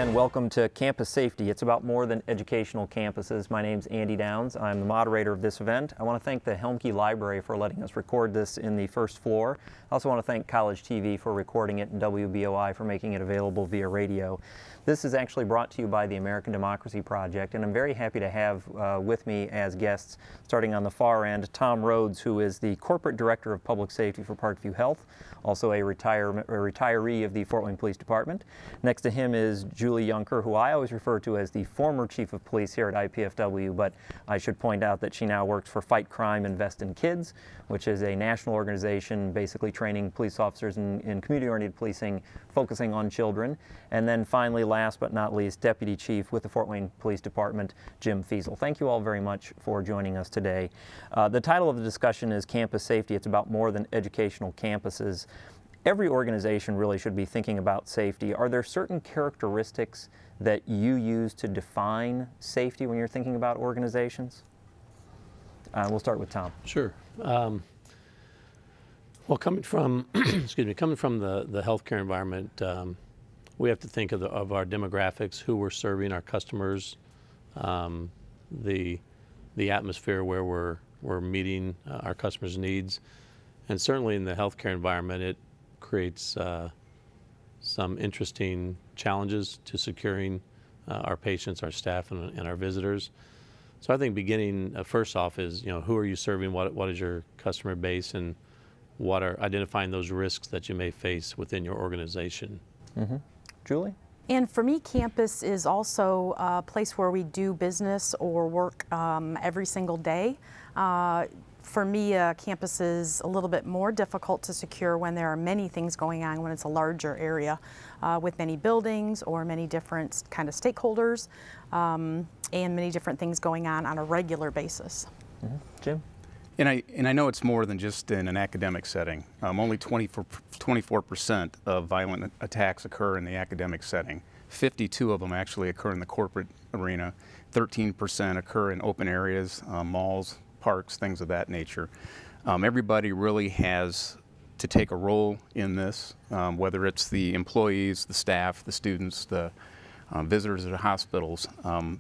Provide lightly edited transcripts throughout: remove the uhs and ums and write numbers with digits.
again. Welcome to Campus Safety. It's about more than educational campuses. My name's Andy Downs. I'm the moderator of this event. I want to thank the Helmke Library for letting us record this in the first floor. I also want to thank College TV for recording it and WBOI for making it available via radio. This is actually brought to you by the American Democracy Project, and I'm very happy to have with me as guests, starting on the far end, Tom Rhodes, who is the Corporate Director of Public Safety for Parkview Health, also a retiree of the Fort Wayne Police Department. Next to him is Julie Junker, who I always refer to as the former Chief of Police here at IPFW, but I should point out that she now works for Fight Crime, Invest in Kids, which is a national organization basically training police officers in community-oriented policing, focusing on children. And then finally, last but not least, Deputy Chief with the Fort Wayne Police Department, Jim Feasel. Thank you all very much for joining us today. The title of the discussion is Campus Safety. It's about more than educational campuses. Every organization really should be thinking about safety. Are there certain characteristics that you use to define safety when you're thinking about organizations? We'll start with Tom. Sure. Well, coming from, excuse me, coming from the healthcare environment, we have to think of our demographics, who we're serving, our customers, the atmosphere where we're meeting our customers' needs, and certainly in the healthcare environment, it creates some interesting challenges to securing our patients, our staff, and our visitors. So I think beginning first off is, who are you serving? What is your customer base, and what are identifying those risks that you may face within your organization? Mm-hmm. Julie? And for me, campus is also a place where we do business or work every single day. For me, campus is a little bit more difficult to secure when there are many things going on, when it's a larger area with many buildings or many different kind of stakeholders and many different things going on a regular basis. Mm-hmm. Jim? And I know it's more than just in an academic setting. Only 24% of violent attacks occur in the academic setting. 52 of them actually occur in the corporate arena. 13% occur in open areas, malls, parks, things of that nature. Everybody really has to take a role in this, whether it's the employees, the staff, the students, the visitors at the hospitals.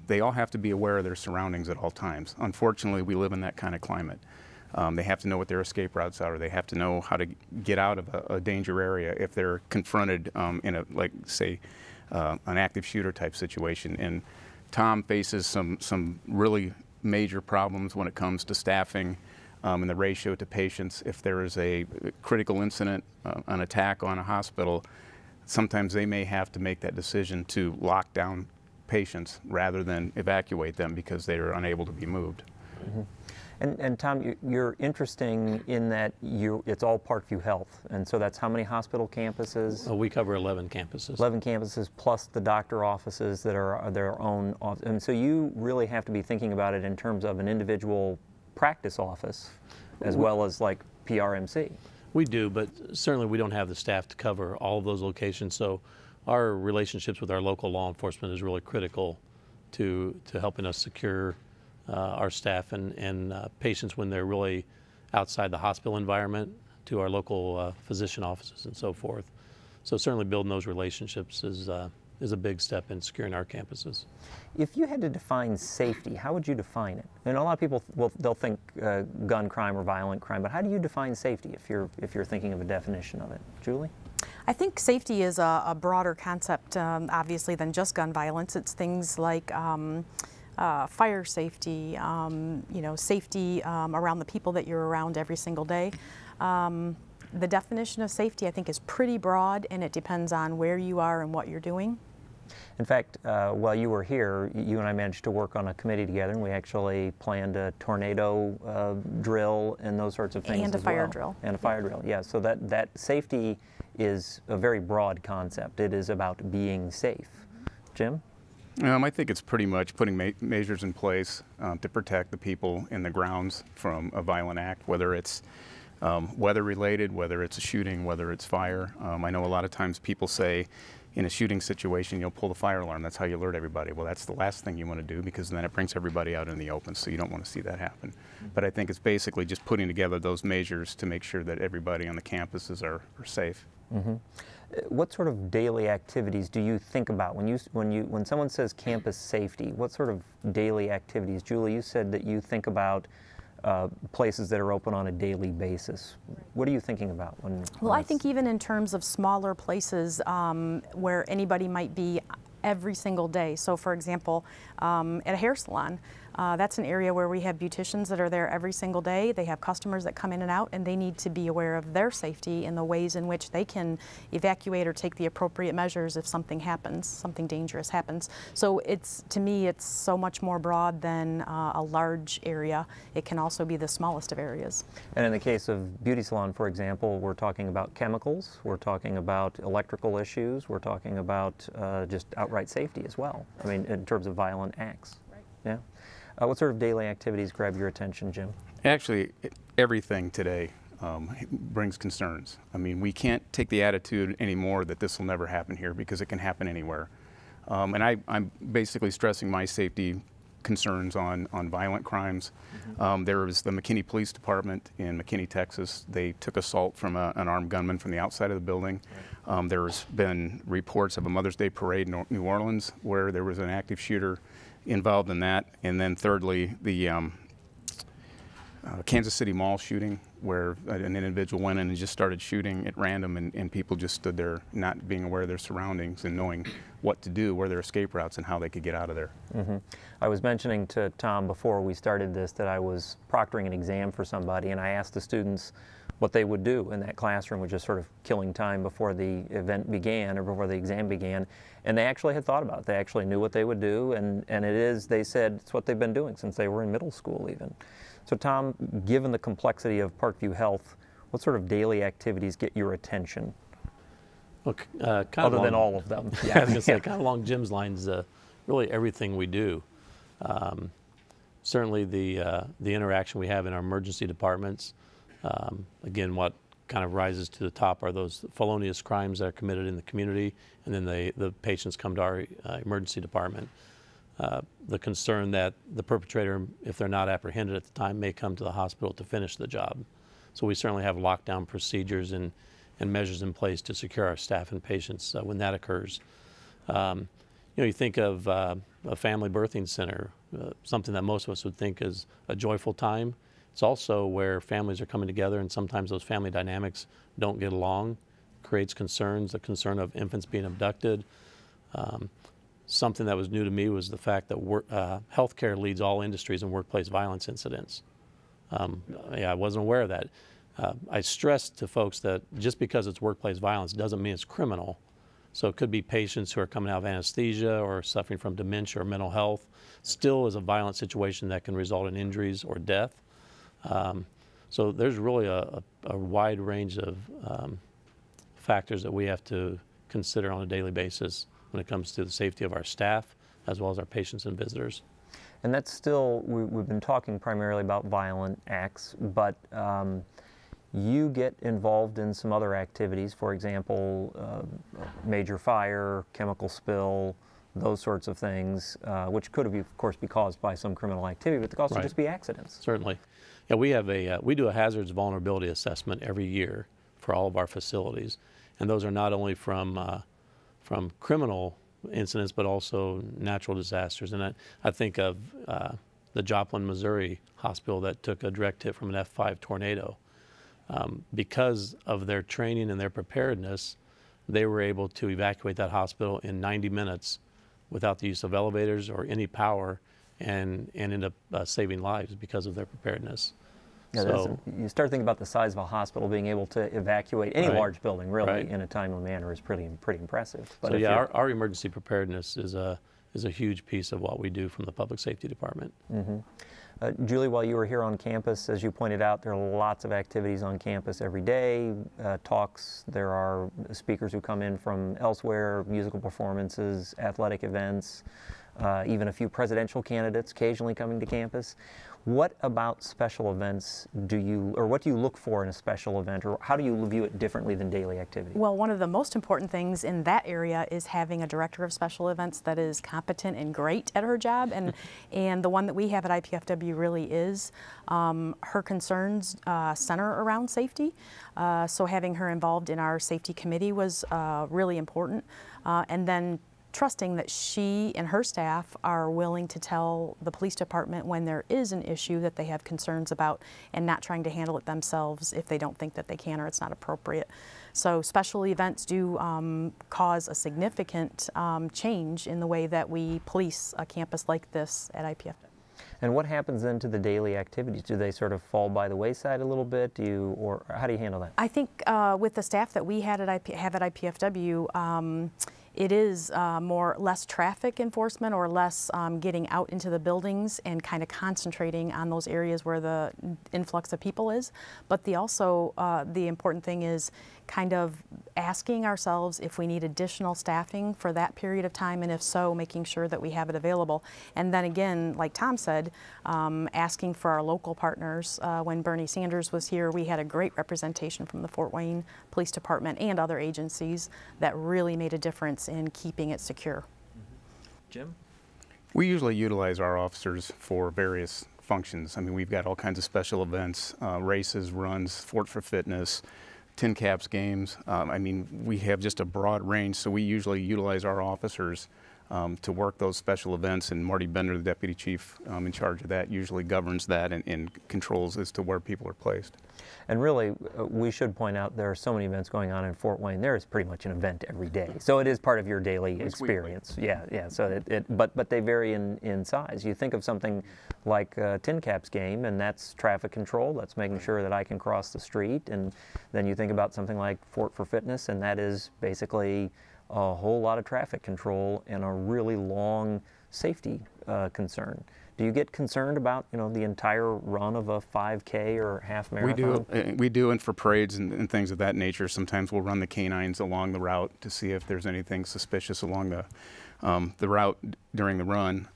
They all have to be aware of their surroundings at all times. Unfortunately, we live in that kind of climate. They have to know what their escape routes are. They have to know how to get out of a danger area if they're confronted in a, like, say, an active shooter type situation. And Tom faces some really major problems when it comes to staffing and the ratio to patients. If there is a critical incident, an attack on a hospital, sometimes they may have to make that decision to lock down patients rather than evacuate them because they are unable to be moved. Mm-hmm. And Tom, you're interesting in that it's all Parkview Health, and so that's how many hospital campuses? We cover 11 campuses. 11 campuses plus the doctor offices that are their own office. And so you really have to be thinking about it in terms of an individual practice office as well as like PRMC. We do, but certainly we don't have the staff to cover all of those locations. So our relationships with our local law enforcement is really critical to helping us secure our staff and patients when they're really outside the hospital environment, to our local physician offices and so forth. So certainly building those relationships is a big step in securing our campuses. If you had to define safety, how would you define it? And a lot of people, they'll think gun crime or violent crime, but how do you define safety if you're thinking of a definition of it? Julie? I think safety is a broader concept, obviously, than just gun violence. It's things like fire safety, safety around the people that you're around every single day. The definition of safety, I think, is pretty broad, and it depends on where you are and what you're doing. In fact, while you were here, you and I managed to work on a committee together, and we actually planned a tornado drill and those sorts of things and a fire drill. And a fire drill, yeah. So that safety is a very broad concept. It is about being safe. Jim? I think it's pretty much putting measures in place to protect the people in the grounds from a violent act, whether it's weather-related, whether it's a shooting, whether it's fire. I know a lot of times people say, in a shooting situation, you'll pull the fire alarm. That's how you alert everybody. Well, that's the last thing you want to do, because then it brings everybody out in the open, so you don't want to see that happen. But I think it's basically just putting together those measures to make sure that everybody on the campuses are safe. Mm-hmm. What sort of daily activities do you think about when someone says campus safety? What sort of daily activities? Julie, you said that you think about places that are open on a daily basis. What are you thinking about Well, I think even in terms of smaller places where anybody might be every single day. So for example, at a hair salon, that's an area where we have beauticians that are there every single day. They have customers that come in and out, and they need to be aware of their safety and the ways in which they can evacuate or take the appropriate measures if something happens, something dangerous happens. So to me, it's so much more broad than a large area. It can also be the smallest of areas. And in the case of beauty salon, for example, we're talking about chemicals, we're talking about electrical issues, we're talking about just outright safety as well. I mean, in terms of violent acts. Right. Yeah. What sort of daily activities grab your attention, Jim? Actually, everything today brings concerns. I mean, we can't take the attitude anymore that this will never happen here, because it can happen anywhere. And I'm basically stressing my safety concerns on violent crimes. Mm-hmm. There was the McKinney Police Department in McKinney, Texas. They took assault from an armed gunman from the outside of the building. Right. There's been reports of a Mother's Day parade in New Orleans where there was an active shooter involved in that. And then thirdly, the Kansas City Mall shooting, where an individual went in and just started shooting at random, and people just stood there not being aware of their surroundings and knowing what to do, where their escape routes, and how they could get out of there. Mm-hmm. I was mentioning to Tom before we started this that I was proctoring an exam for somebody, and I asked the students what they would do in that classroom, which is sort of killing time before the event began or before the exam began. And they actually had thought about it. They actually knew what they would do, and they said it's what they've been doing since they were in middle school even. So Tom, given the complexity of Parkview Health, what sort of daily activities get your attention? Well, other than all of them. Yeah, I was going to say, kind of along Jim's lines, really everything we do. Certainly the interaction we have in our emergency departments. Again, what kind of rises to the top are those felonious crimes that are committed in the community, and then the patients come to our emergency department. The concern that the perpetrator, if they're not apprehended at the time, may come to the hospital to finish the job. So we certainly have lockdown procedures and measures in place to secure our staff and patients when that occurs. You think of a family birthing center, something that most of us would think is a joyful time. It's also where families are coming together, and sometimes those family dynamics don't get along, creates concerns, the concern of infants being abducted. Something that was new to me was the fact that healthcare leads all industries in workplace violence incidents. I wasn't aware of that. I stress to folks that just because it's workplace violence doesn't mean it's criminal. So it could be patients who are coming out of anesthesia or suffering from dementia or mental health, still is a violent situation that can result in injuries or death. So there's really a wide range of factors that we have to consider on a daily basis when it comes to the safety of our staff as well as our patients and visitors. And that's still, we've been talking primarily about violent acts, but you get involved in some other activities, for example, major fire, chemical spill, those sorts of things, which could, of course, be caused by some criminal activity, but they could also just be accidents. Certainly. Yeah, we do a hazards vulnerability assessment every year for all of our facilities, and those are not only from criminal incidents, but also natural disasters. And I think of the Joplin, Missouri hospital that took a direct hit from an F5 tornado. Because of their training and their preparedness, they were able to evacuate that hospital in 90 minutes without the use of elevators or any power, and end up saving lives because of their preparedness. Yeah, so, you start thinking about the size of a hospital being able to evacuate any large building really in a timely manner is pretty impressive. But so yeah, our emergency preparedness is a huge piece of what we do from the Public Safety Department. Mm-hmm. Julie, while you were here on campus, as you pointed out, there are lots of activities on campus every day, talks, there are speakers who come in from elsewhere, musical performances, athletic events. even a few presidential candidates occasionally coming to campus. What about special events what do you look for in a special event, or how do you view it differently than daily activity? Well, one of the most important things in that area is having a director of special events that is competent and great at her job, and the one that we have at IPFW really is. Her concerns center around safety, so having her involved in our safety committee was really important, and then trusting that she and her staff are willing to tell the police department when there is an issue that they have concerns about, and not trying to handle it themselves if they don't think that they can or it's not appropriate. So special events do cause a significant change in the way that we police a campus like this at IPFW. And what happens then to the daily activities? Do they sort of fall by the wayside a little bit? Or how do you handle that? I think with the staff that we have at IPFW, it is less traffic enforcement, or less getting out into the buildings and kind of concentrating on those areas where the influx of people is. But the important thing is kind of asking ourselves if we need additional staffing for that period of time, and if so, making sure that we have it available. And then again, like Tom said, asking for our local partners. When Bernie Sanders was here, we had a great representation from the Fort Wayne Police Department and other agencies that really made a difference in keeping it secure. Jim? We usually utilize our officers for various functions. I mean, we've got all kinds of special events, races, runs, Fort for Fitness, Tin Caps games. I mean, we have just a broad range, so we usually utilize our officers to work those special events, and Marty Bender, the deputy chief in charge of that, usually governs that and controls as to where people are placed. And really, we should point out there are so many events going on in Fort Wayne. There is pretty much an event every day, so it is part of your daily experience. Yeah. So but they vary in size. You think of something like a Tin Caps game, and that's traffic control. That's making sure that I can cross the street. And then you think about something like Fort for Fitness, and that is basically a whole lot of traffic control and a really long safety concern. Do you get concerned about, the entire run of a 5K or half marathon? We do, and for parades and things of that nature, sometimes we'll run the canines along the route to see if there's anything suspicious along the route during the run.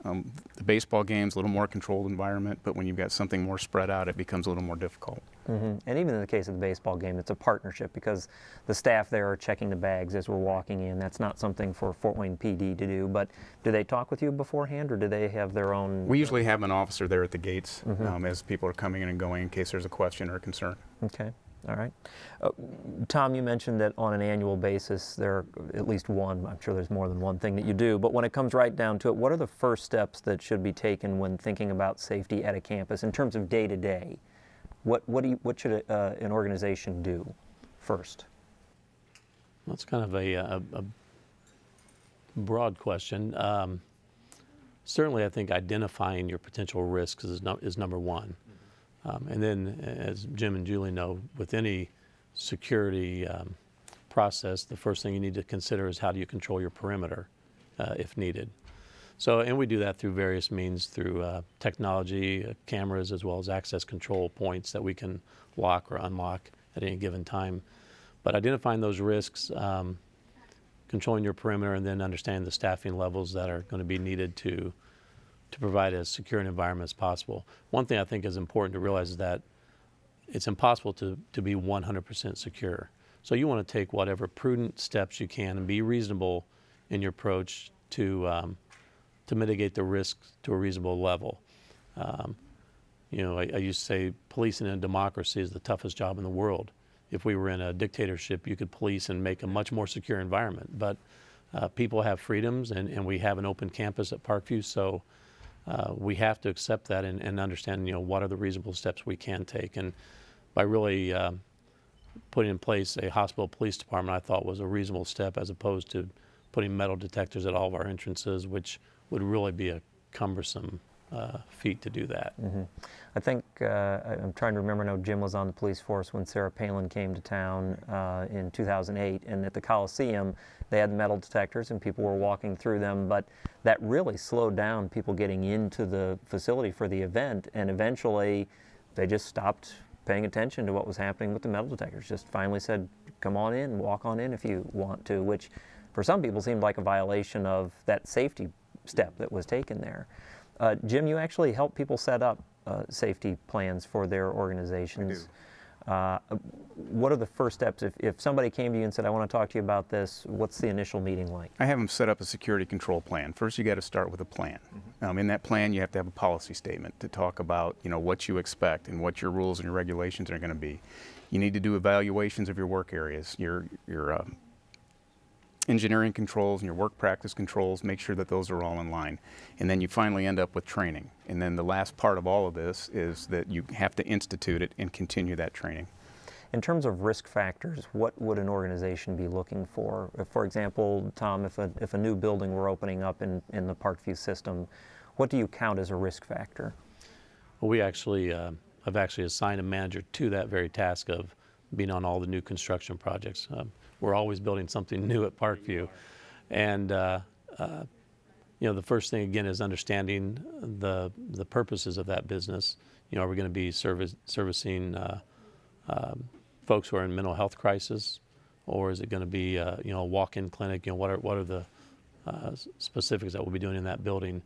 The baseball game's a little more controlled environment, but when you've got something more spread out, it becomes a little more difficult. And even in the case of the baseball game, it's a partnership, because the staff there are checking the bags as we're walking in. That's not something for Fort Wayne PD to do, but do they talk with you beforehand, or do they have their own? We usually have an officer there at the gates as people are coming in and going, in case there's a question or a concern. Okay. All right. Tom, you mentioned that on an annual basis there are at least one, I'm sure there's more than one thing that you do, but when it comes right down to it, what are the first steps that should be taken when thinking about safety at a campus in terms of day-to-day? What should an organization do first? Well, it's kind of a broad question. Certainly, I think identifying your potential risks is number one. And then, as Jim and Julie know, with any security process, the first thing you need to consider is how do you control your perimeter if needed. So, and we do that through various means, through technology, cameras, as well as access control points that we can lock or unlock at any given time. But identifying those risks, controlling your perimeter, and then understanding the staffing levels that are going to be needed to provide as secure an environment as possible. One thing I think is important to realize is that it's impossible to be 100% secure. So you want to take whatever prudent steps you can and be reasonable in your approach to mitigate the risks to a reasonable level. I used to say policing in a democracy is the toughest job in the world. If we were in a dictatorship, you could police and make a much more secure environment. But people have freedoms, and we have an open campus at Parkview, so we have to accept that and understand, what are the reasonable steps we can take. And by really putting in place a hospital police department, I thought was a reasonable step, as opposed to putting metal detectors at all of our entrances, which would really be a cumbersome feat to do that. I think, I'm trying to remember, I know Jim was on the police force when Sarah Palin came to town in 2008, and at the Coliseum they had metal detectors and people were walking through them, but that really slowed down people getting into the facility for the event, and eventually they just stopped paying attention to what was happening with the metal detectors. Just finally said, come on in, walk on in if you want to, which for some people seemed like a violation of that safety step that was taken there. Jim, you actually help people set up safety plans for their organizations. I do. What are the first steps? If somebody came to you and said, I want to talk to you about this, what's the initial meeting like? I have them set up a security control plan. First, you got to start with a plan. In that plan, you have to have a policy statement to talk about, what you expect and what your rules and your regulations are going to be. You need to do evaluations of your work areas, your engineering controls and your work practice controls, make sure that those are all in line. And then you finally end up with training. And then the last part of all of this is that you have to institute it and continue that training. In terms of risk factors, what would an organization be looking for? For example, Tom, if a new building were opening up in the Parkview system, what do you count as a risk factor? Well, we actually have actually assigned a manager to that very task of being on all the new construction projects. We're always building something new at Parkview. And the first thing, again, is understanding the purposes of that business. Are we going to be servicing folks who are in mental health crisis, or is it going to be a walk-in clinic? What are the specifics that we'll be doing in that building?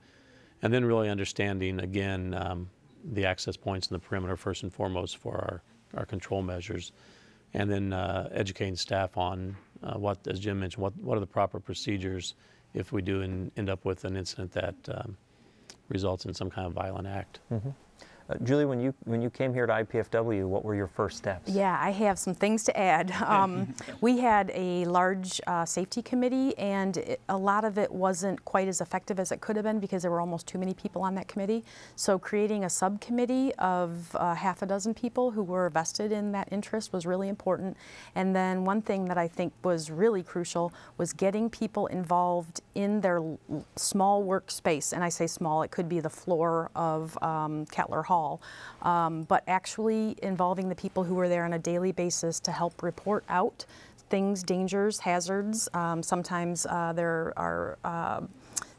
And then really understanding, again, the access points in the perimeter first and foremost for our control measures, and then educating staff on what, as Jim mentioned, what are the proper procedures if we do end up with an incident that results in some kind of violent act. Mm-hmm. Julie, when you came here to IPFW, what were your first steps? Yeah, I have some things to add. We had a large safety committee, and a lot of it wasn't quite as effective as it could have been because there were almost too many people on that committee. So creating a subcommittee of half a dozen people who were vested in that interest was really important. And then one thing that I think was really crucial was getting people involved in their small workspace. And I say small, it could be the floor of Kettler Hall. But actually involving the people who were there on a daily basis to help report out things, dangers, hazards. Sometimes there are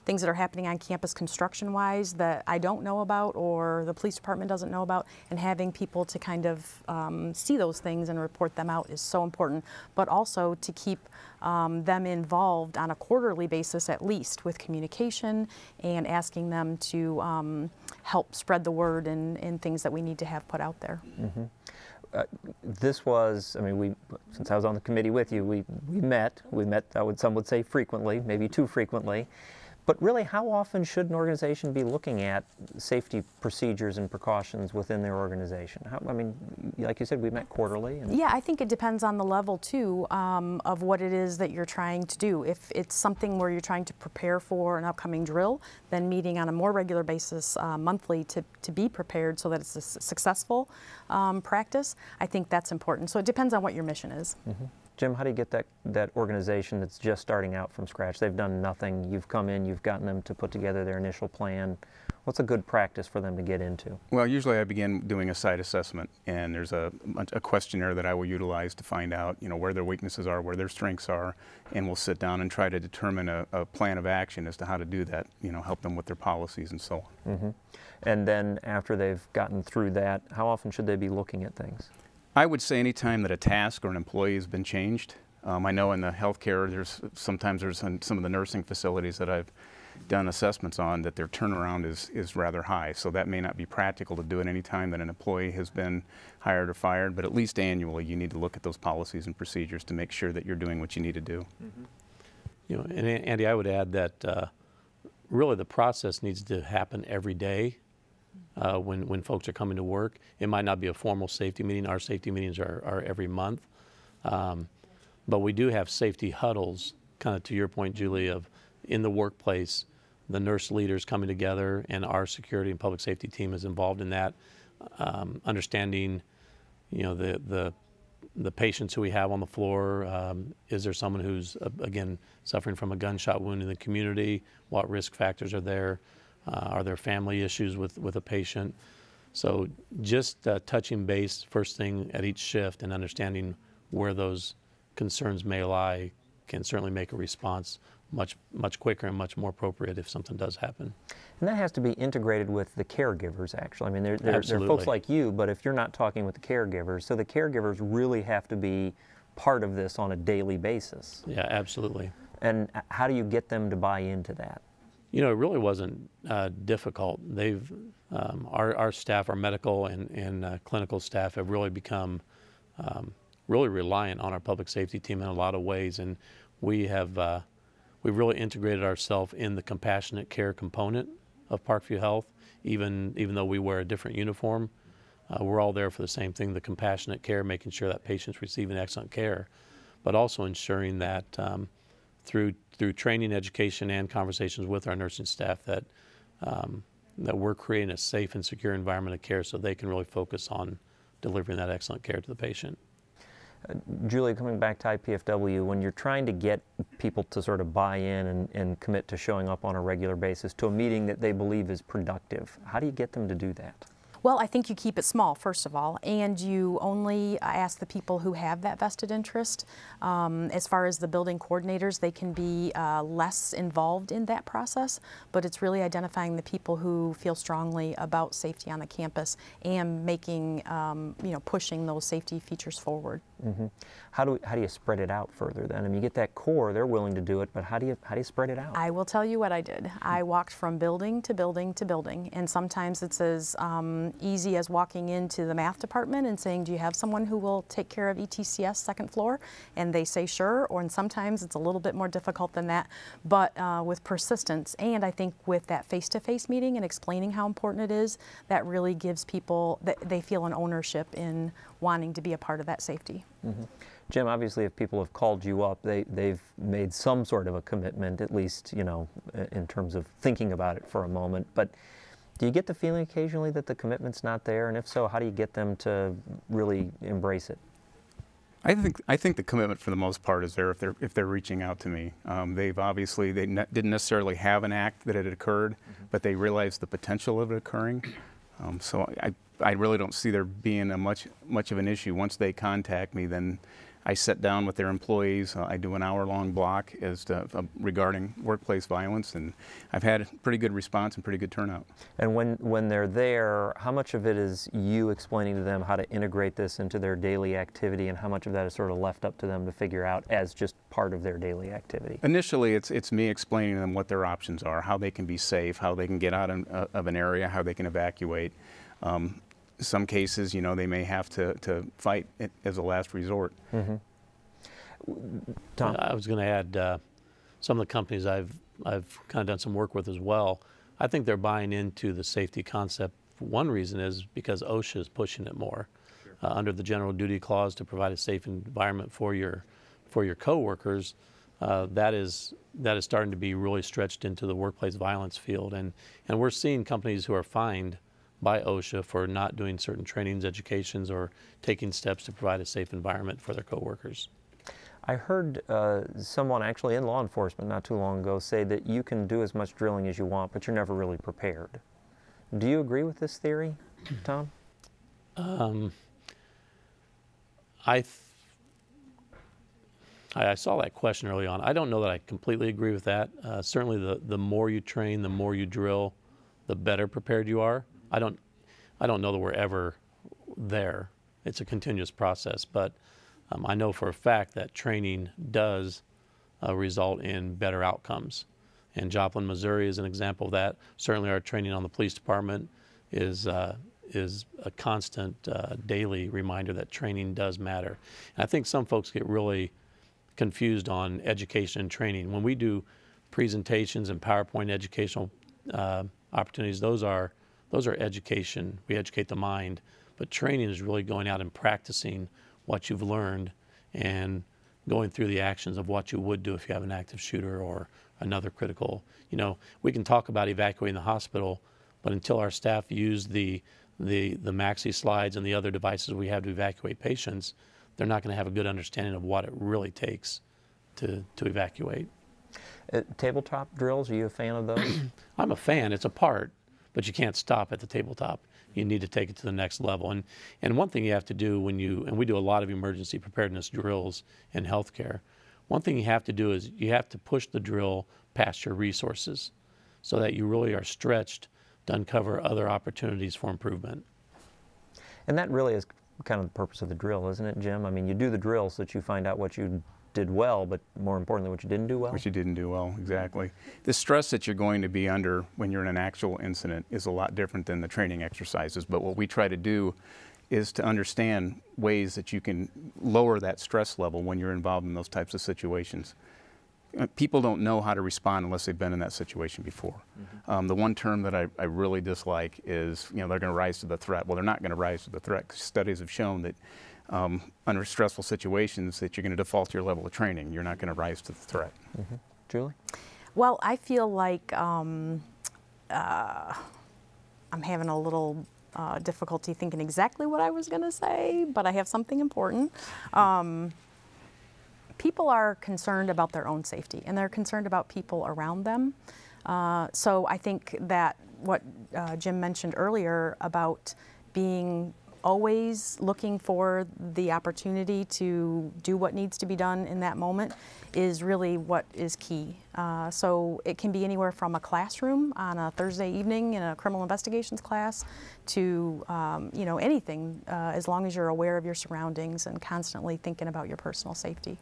things that are happening on campus construction-wise that I don't know about or the police department doesn't know about, and having people to kind of see those things and report them out is so important, but also to keep them involved on a quarterly basis at least with communication and asking them to help spread the word in things that we need to have put out there. Mm-hmm. This was, I mean, since I was on the committee with you, we met, some would say frequently, maybe too frequently. But really, how often should an organization be looking at safety procedures and precautions within their organization? I mean, like you said, we met quarterly. Yeah, I think it depends on the level, too, of what it is that you're trying to do. If it's something where you're trying to prepare for an upcoming drill, then meeting on a more regular basis monthly to be prepared so that it's a successful practice, I think that's important. So it depends on what your mission is. Mm-hmm. Jim, how do you get that organization that's just starting out from scratch? They've done nothing. You've come in, you've gotten them to put together their initial plan. What's a good practice for them to get into? Well, usually I begin doing a site assessment, and there's a questionnaire that I will utilize to find out, where their weaknesses are, where their strengths are, and we'll sit down and try to determine a plan of action as to how to do that, help them with their policies and so on. Mm-hmm. And then after they've gotten through that, how often should they be looking at things? I would say any time that a task or an employee has been changed. I know in the healthcare, sometimes in some of the nursing facilities that I've done assessments on that their turnaround is rather high. So that may not be practical to do it any time that an employee has been hired or fired, but at least annually you need to look at those policies and procedures to make sure that you're doing what you need to do. Mm-hmm. And Andy, I would add that really the process needs to happen every day. When folks are coming to work. It might not be a formal safety meeting. Our safety meetings are every month. But we do have safety huddles, kind of to your point, Julie, of in the workplace, the nurse leaders coming together, and our security and public safety team is involved in that, understanding, the patients who we have on the floor. Is there someone who's, again, suffering from a gunshot wound in the community? What risk factors are there? Are there family issues with a patient? So just touching base first thing at each shift and understanding where those concerns may lie can certainly make a response much quicker and much more appropriate if something does happen. And that has to be integrated with the caregivers, actually. I mean, there are folks like you, but if you're not talking with the caregivers, so the caregivers really have to be part of this on a daily basis. Yeah, absolutely. And how do you get them to buy into that? You know, it really wasn't difficult. Our staff, our medical and clinical staff have really become really reliant on our public safety team in a lot of ways, and we've really integrated ourselves in the compassionate care component of Parkview Health. Even though we wear a different uniform, we're all there for the same thing: the compassionate care, making sure that patients receiving excellent care, but also ensuring that through training, education, and conversations with our nursing staff that we're creating a safe and secure environment of care so they can really focus on delivering that excellent care to the patient. Julie, coming back to IPFW, when you're trying to get people to sort of buy in and commit to showing up on a regular basis to a meeting that they believe is productive, how do you get them to do that? Well, I think you keep it small, first of all, and you only ask the people who have that vested interest. As far as the building coordinators, they can be less involved in that process, but it's really identifying the people who feel strongly about safety on the campus and making, pushing those safety features forward. Mm-hmm. How do you spread it out further then? I mean, you get that core, they're willing to do it, but how do you spread it out? I will tell you what I did. I walked from building to building to building, and sometimes it's as easy as walking into the math department and saying, do you have someone who will take care of ETCS second floor? And they say sure, and sometimes it's a little bit more difficult than that, but with persistence, and I think with that face-to-face meeting and explaining how important it is, that really gives people, they feel an ownership in wanting to be a part of that safety. Mm-hmm. Jim, obviously if people have called you up, they've made some sort of a commitment, at least, in terms of thinking about it for a moment, but do you get the feeling occasionally that the commitment's not there? And if so, how do you get them to really embrace it? I think the commitment for the most part is there if they're reaching out to me. Didn't necessarily have an act that had occurred, but they realized the potential of it occurring. So I really don't see there being much of an issue. Once they contact me, then I sit down with their employees. I do an hour-long block regarding workplace violence, and I've had a pretty good response and pretty good turnout. And when they're there, how much of it is you explaining to them how to integrate this into their daily activity, and how much of that is sort of left up to them to figure out as just part of their daily activity? Initially, it's me explaining to them what their options are, how they can be safe, how they can get out of an area, how they can evacuate. Some cases, they may have to fight it as a last resort. Mm-hmm. Tom? I was going to add some of the companies I've kind of done some work with as well. I think they're buying into the safety concept. One reason is because OSHA is pushing it more. Sure. Under the general duty clause to provide a safe environment for your coworkers. That is starting to be really stretched into the workplace violence field, and we're seeing companies who are fined by OSHA for not doing certain trainings, educations, or taking steps to provide a safe environment for their coworkers. I heard someone actually in law enforcement not too long ago say that you can do as much drilling as you want, but you're never really prepared. Do you agree with this theory, Tom? I saw that question early on. I don't know that I completely agree with that. Certainly the more you train, the more you drill, the better prepared you are. I don't know that we're ever there. It's a continuous process, but I know for a fact that training does result in better outcomes. And Joplin, Missouri is an example of that. Certainly our training on the police department is a constant daily reminder that training does matter. And I think some folks get really confused on education and training. When we do presentations and PowerPoint educational opportunities, those are education. We educate the mind, but training is really going out and practicing what you've learned and going through the actions of what you would do if you have an active shooter or another critical. We can talk about evacuating the hospital, but until our staff use the Maxi slides and the other devices we have to evacuate patients, they're not going to have a good understanding of what it really takes to evacuate. Tabletop drills, are you a fan of those? I'm a fan. It's a part, but you can't stop at the tabletop. You need to take it to the next level. And one thing you have to do and we do a lot of emergency preparedness drills in healthcare, one thing you have to do is you have to push the drill past your resources so that you really are stretched to uncover other opportunities for improvement. And that really is kind of the purpose of the drill, isn't it, Jim? I mean, you do the drill so that you find out what you did well, but more importantly, what you didn't do well? Which you didn't do well, exactly. The stress that you're going to be under when you're in an actual incident is a lot different than the training exercises, but what we try to do is to understand ways that you can lower that stress level when you're involved in those types of situations. People don't know how to respond unless they've been in that situation before. The one term that I really dislike is, they're going to rise to the threat. Well, they're not going to rise to the threat. Studies have shown that under stressful situations that you're going to default to your level of training. You're not going to rise to the threat. Julie? Well, I feel like I'm having a little difficulty thinking exactly what I was going to say, but I have something important. People are concerned about their own safety, and they're concerned about people around them. So I think that what Jim mentioned earlier about being always looking for the opportunity to do what needs to be done in that moment is really what is key. So it can be anywhere from a classroom on a Thursday evening in a criminal investigations class to anything, as long as you're aware of your surroundings and constantly thinking about your personal safety.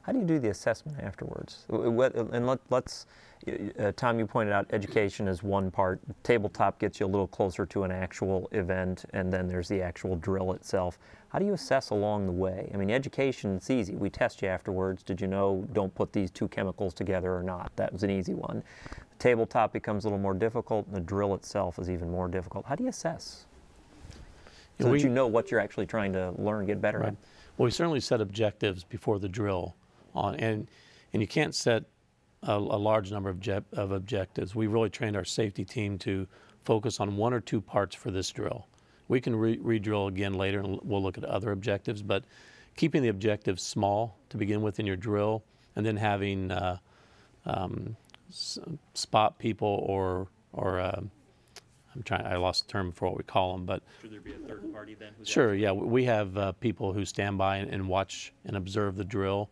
How do you do the assessment afterwards? And let's, Tom, you pointed out education is one part. Tabletop gets you a little closer to an actual event, and then there's the actual drill itself. How do you assess along the way? I mean, education, it's easy. We test you afterwards. Did you know don't put these two chemicals together or not? That was an easy one. Tabletop becomes a little more difficult, and the drill itself is even more difficult. How do you assess? So that you know what you're actually trying to learn, get better at. Well, we certainly set objectives before the drill. And you can't set a large number of objectives. We really trained our safety team to focus on one or two parts for this drill. We can re-drill again later, and we'll look at other objectives, but keeping the objectives small to begin with in your drill, and then having spot people or I lost the term for what we call them, but should there be a third party then? Sure, yeah, we have people who stand by and watch and observe the drill.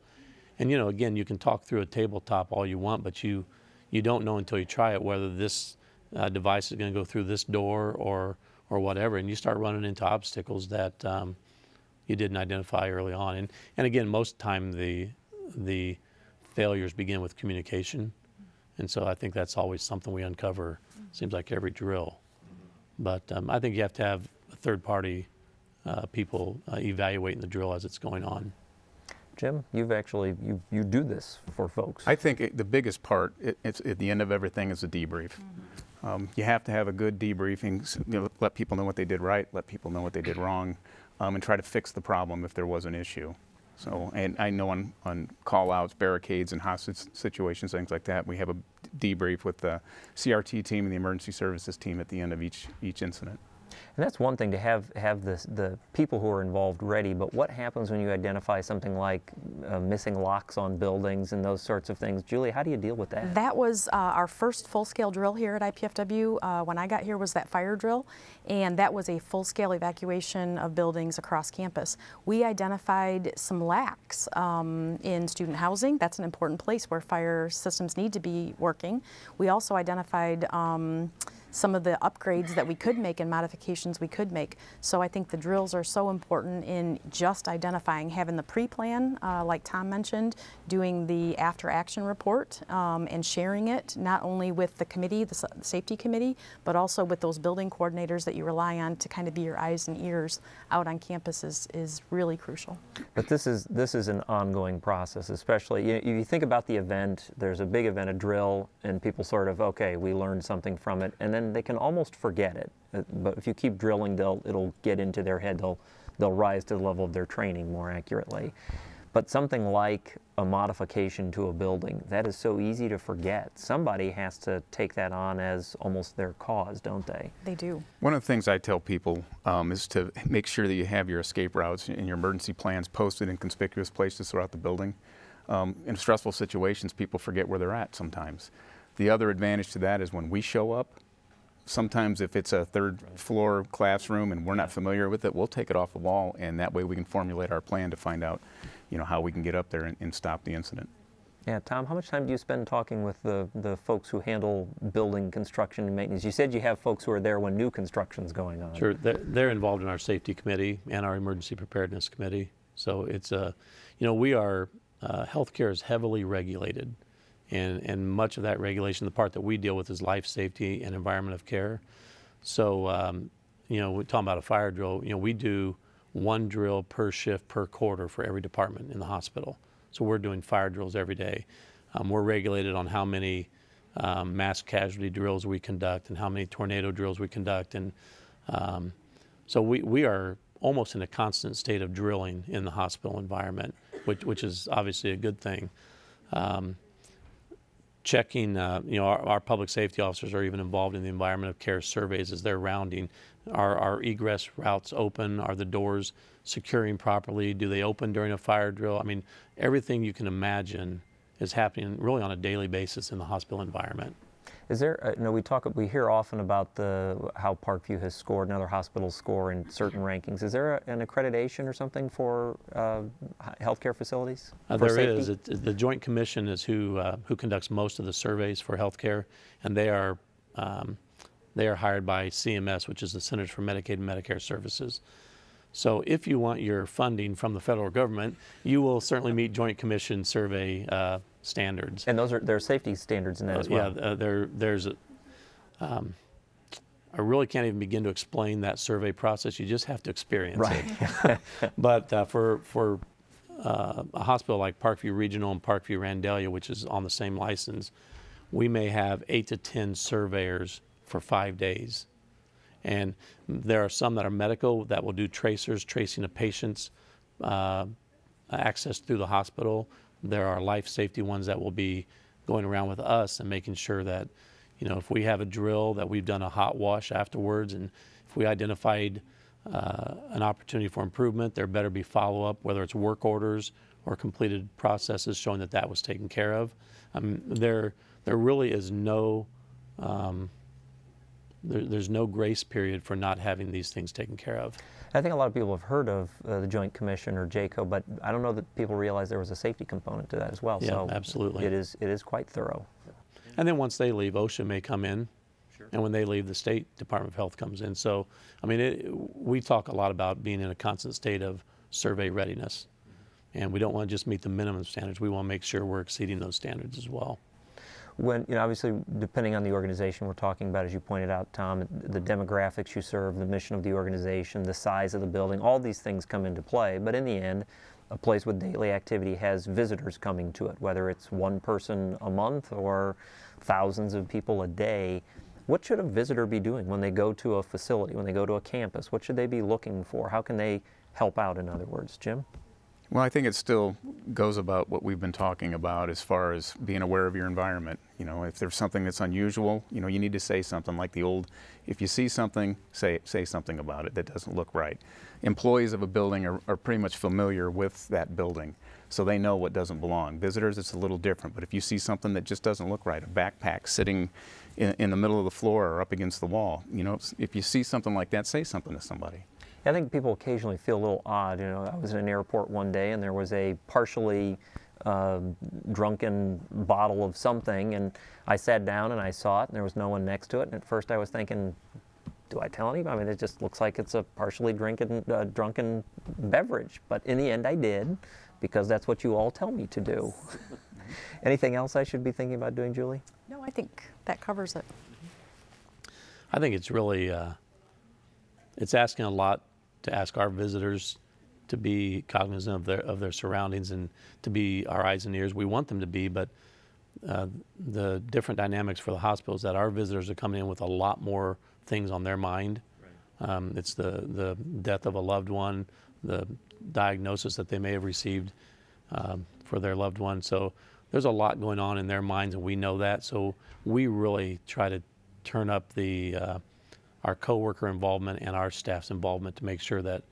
And again, you can talk through a tabletop all you want, but you don't know until you try it whether this device is going to go through this door or whatever, and you start running into obstacles that you didn't identify early on. And again, most of the time the failures begin with communication, and so I think that's always something we uncover. Seems like every drill, but I think you have to have third-party people evaluating the drill as it's going on. Jim, you've actually, you do this for folks. I think the biggest part, it's at the end of everything, is a debrief. You have to have a good debriefing, let people know what they did right, let people know what they did wrong, and try to fix the problem if there was an issue. So, and I know on call-outs, barricades, and hostage situations, things like that, we have a debrief with the CRT team and the emergency services team at the end of each incident. And that's one thing to have the people who are involved ready, but what happens when you identify something like missing locks on buildings and those sorts of things? Julie, how do you deal with that? That was our first full-scale drill here at IPFW. When I got here was that fire drill, and that was a full-scale evacuation of buildings across campus. We identified some lacks in student housing. That's an important place where fire systems need to be working. We also identified some of the upgrades that we could make and modifications we could make. So I think the drills are so important in just identifying, having the pre-plan, like Tom mentioned, doing the after-action report and sharing it not only with the committee, the safety committee, but also with those building coordinators that you rely on to kind of be your eyes and ears out on campus is really crucial. But this is an ongoing process, especially you think about the event. There's a big event, a drill, and people sort of, okay, we learned something from it, and then they can almost forget it. But if you keep drilling, it'll get into their head. They'll rise to the level of their training more accurately. But something like a modification to a building, that is so easy to forget. Somebody has to take that on as almost their cause, don't they? They do. One of the things I tell people is to make sure that you have your escape routes and your emergency plans posted in conspicuous places throughout the building. In stressful situations, people forget where they're at sometimes. The other advantage to that is when we show up, sometimes if it's a third floor classroom and we're not familiar with it, we'll take it off the wall, and that way we can formulate our plan to find out, how we can get up there and stop the incident. Yeah, Tom, how much time do you spend talking with the folks who handle building construction and maintenance? You said you have folks who are there when new construction's going on. Sure, they're involved in our safety committee and our emergency preparedness committee. So it's we are healthcare is heavily regulated, and much of that regulation, the part that we deal with, is life safety and environment of care. So, you know, we're talking about a fire drill. You know, we do 1 drill per shift per quarter for every department in the hospital. So we're doing fire drills every day. We're regulated on how many mass casualty drills we conduct and how many tornado drills we conduct, and so we are almost in a constant state of drilling in the hospital environment, which is obviously a good thing. Checking, you know, our public safety officers are even involved in the environment of care surveys as they're rounding. Are our egress routes open? Are the doors securing properly? Do they open during a fire drill? I mean, everything you can imagine is happening really on a daily basis in the hospital environment. Is there, you know, we hear often about how Parkview has scored and other hospitals score in certain rankings. Is there an accreditation or something for healthcare facilities? There is. The Joint Commission is who conducts most of the surveys for healthcare, and they are hired by CMS, which is the Centers for Medicaid and Medicare Services. So if you want your funding from the federal government, you will certainly meet Joint Commission survey standards. And there are safety standards in that as well. Yeah, I really can't even begin to explain that survey process. You just have to experience it. But for a hospital like Parkview Regional and Parkview Randalia, which is on the same license, we may have 8 to 10 surveyors for 5 days. And there are some that are medical that will do tracers, tracing a patient's access through the hospital. There are life safety ones that will be going around with us and making sure that, you know, if we have a drill, that we've done a hot wash afterwards, and if we identified an opportunity for improvement, there better be follow-up, whether it's work orders or completed processes showing that that was taken care of. There really is no there's no grace period for not having these things taken care of. I think a lot of people have heard of the Joint Commission or JACO, but I don't know that people realize there was a safety component to that as well. Yeah, so absolutely. It is quite thorough. And then once they leave, OSHA may come in, and when they leave, the State Department of Health comes in. So, I mean, we talk a lot about being in a constant state of survey readiness, and we don't want to just meet the minimum standards. We want to make sure we're exceeding those standards as well. When, you know, obviously, depending on the organization we're talking about, as you pointed out, Tom, the demographics you serve, the mission of the organization, the size of the building, all these things come into play. But in the end, a place with daily activity has visitors coming to it, whether it's one person a month or thousands of people a day. What should a visitor be doing when they go to a facility, when they go to a campus? What should they be looking for? How can they help out, in other words? Jim? Well, I think it still goes about what we've been talking about as far as being aware of your environment. You know, if there's something that's unusual, you know, you need to say something, like the old, if you see something, say something about it that doesn't look right. Employees of a building are pretty much familiar with that building, so they know what doesn't belong. Visitors, it's a little different, but if you see something that just doesn't look right, a backpack sitting in the middle of the floor or up against the wall, you know, if you see something like that, say something to somebody. I think people occasionally feel a little odd. You know, I was in an airport one day and there was a partially drunken bottle of something, and I sat down and I saw it and there was no one next to it, and at first I was thinking, do I tell anybody? I mean, it just looks like it's a partially drunken beverage, but in the end I did, because that's what you all tell me to do. Anything else I should be thinking about doing, Julie? No, I think that covers it. I think it's really, it's asking a lot to ask our visitors to be cognizant of their surroundings and to be our eyes and ears. We want them to be, but the different dynamics for the hospital is that our visitors are coming in with a lot more things on their mind. Right. It's the death of a loved one, the diagnosis that they may have received for their loved one. So there's a lot going on in their minds, and we know that. So we really try to turn up our coworker involvement and our staff's involvement to make sure that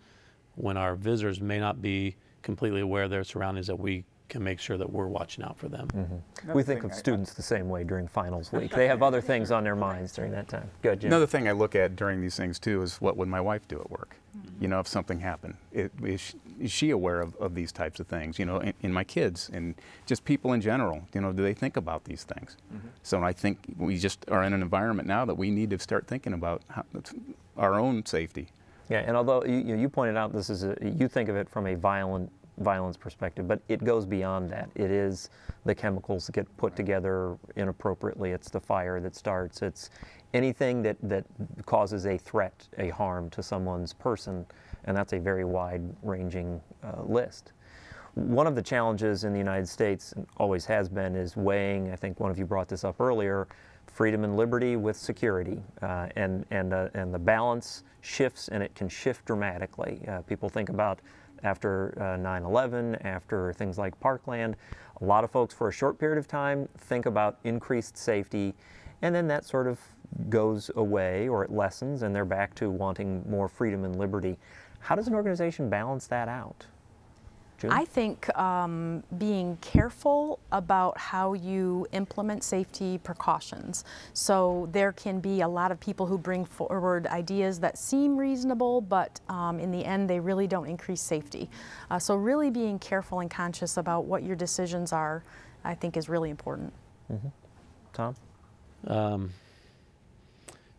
when our visitors may not be completely aware of their surroundings, that we can make sure that we're watching out for them. Mm-hmm. We think of students the same way during finals week. They have other things on their minds during that time. Good, Jim. Another thing I look at during these things too is what would my wife do at work? Mm-hmm. You know, if something happened, is she aware of these types of things? You know, in my kids and just people in general, you know, do they think about these things? Mm-hmm. So I think we just are in an environment now that we need to start thinking about our own safety. Yeah, and although you pointed out this is you think of it from a violent violence perspective, but it goes beyond that. It is the chemicals that get put together inappropriately. It's the fire that starts. It's anything that causes a threat, a harm to someone's person, and that's a very wide-ranging list. One of the challenges in the United States, and always has been, is weighing, I think one of you brought this up earlier, freedom and liberty with security, and the balance shifts, and it can shift dramatically. People think about after 9/11, after things like Parkland, a lot of folks for a short period of time think about increased safety, and then that sort of goes away or it lessens, and they're back to wanting more freedom and liberty. How does an organization balance that out? June? I think being careful about how you implement safety precautions. So there can be a lot of people who bring forward ideas that seem reasonable, but in the end they really don't increase safety. So really being careful and conscious about what your decisions are, I think, is really important. Mm-hmm. Tom?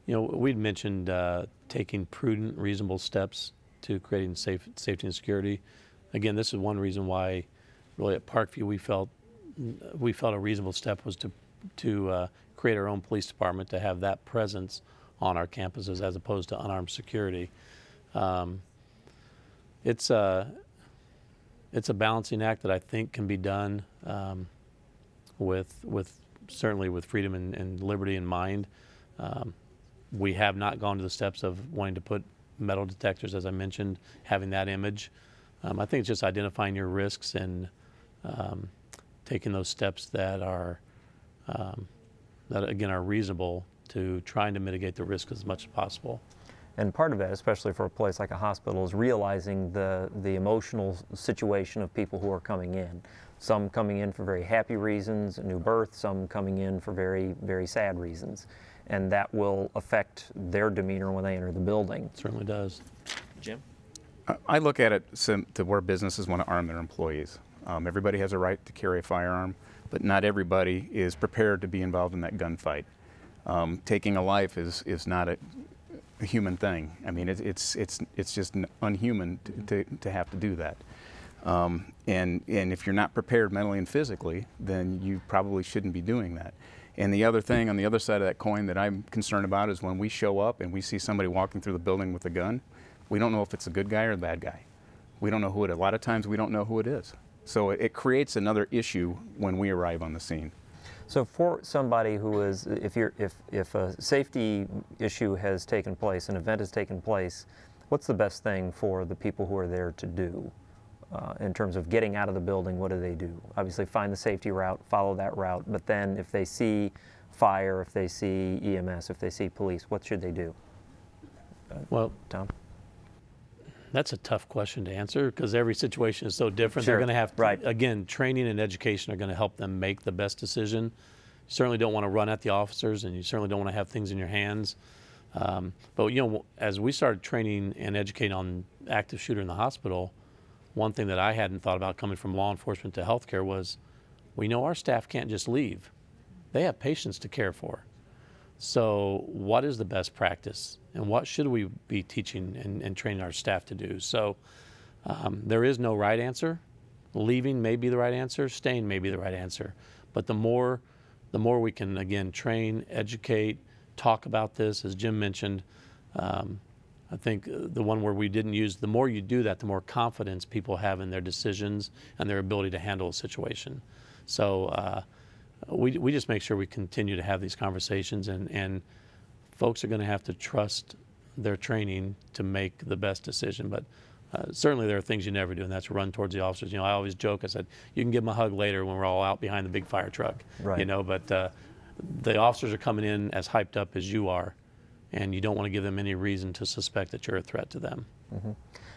You know, we'd mentioned taking prudent, reasonable steps to creating safety and security. Again, this is one reason why, really, at Parkview we felt a reasonable step was to create our own police department, to have that presence on our campuses as opposed to unarmed security. It's a balancing act that I think can be done certainly with freedom and liberty in mind. We have not gone to the steps of wanting to put metal detectors, as I mentioned, having that image. I think it's just identifying your risks and taking those steps that are, that again are reasonable, to trying to mitigate the risk as much as possible. And part of that, especially for a place like a hospital, is realizing the emotional situation of people who are coming in. Some coming in for very happy reasons, a new birth, some coming in for very, very sad reasons. And that will affect their demeanor when they enter the building. It certainly does. Jim? I look at it to where businesses want to arm their employees. Everybody has a right to carry a firearm, but not everybody is prepared to be involved in that gunfight. Taking a life is not a human thing. I mean, it's just unhuman to have to do that. And if you're not prepared mentally and physically, then you probably shouldn't be doing that. And the other thing on the other side of that coin that I'm concerned about is when we show up and we see somebody walking through the building with a gun, we don't know if it's a good guy or a bad guy. We don't know who it is. A lot of times we don't know who it is. So it creates another issue when we arrive on the scene. So for somebody who is, if a safety issue has taken place, an event has taken place, what's the best thing for the people who are there to do in terms of getting out of the building? What do they do? Obviously find the safety route, follow that route, but then if they see fire, if they see EMS, if they see police, what should they do? Well, Tom? That's a tough question to answer because every situation is so different. Sure. They're going to have, right. Again, training and education are going to help them make the best decision. You certainly don't want to run at the officers, and you certainly don't want to have things in your hands. But you know, as we started training and educating on active shooter in the hospital, one thing that I hadn't thought about coming from law enforcement to healthcare was, we know our staff can't just leave. They have patients to care for. So what is the best practice, and what should we be teaching and training our staff to do? So there is no right answer. Leaving may be the right answer, staying may be the right answer. But the more we can, again, train, educate, talk about this, as Jim mentioned, I think the one word we didn't use, the more you do that, the more confidence people have in their decisions and their ability to handle a situation. So we just make sure we continue to have these conversations, and folks are going to have to trust their training to make the best decision. But certainly there are things you never do, and that's run towards the officers. You know, I always joke, I said, you can give them a hug later when we're all out behind the big fire truck. Right. You know, but the officers are coming in as hyped up as you are, and you don't want to give them any reason to suspect that you're a threat to them. Mm-hmm.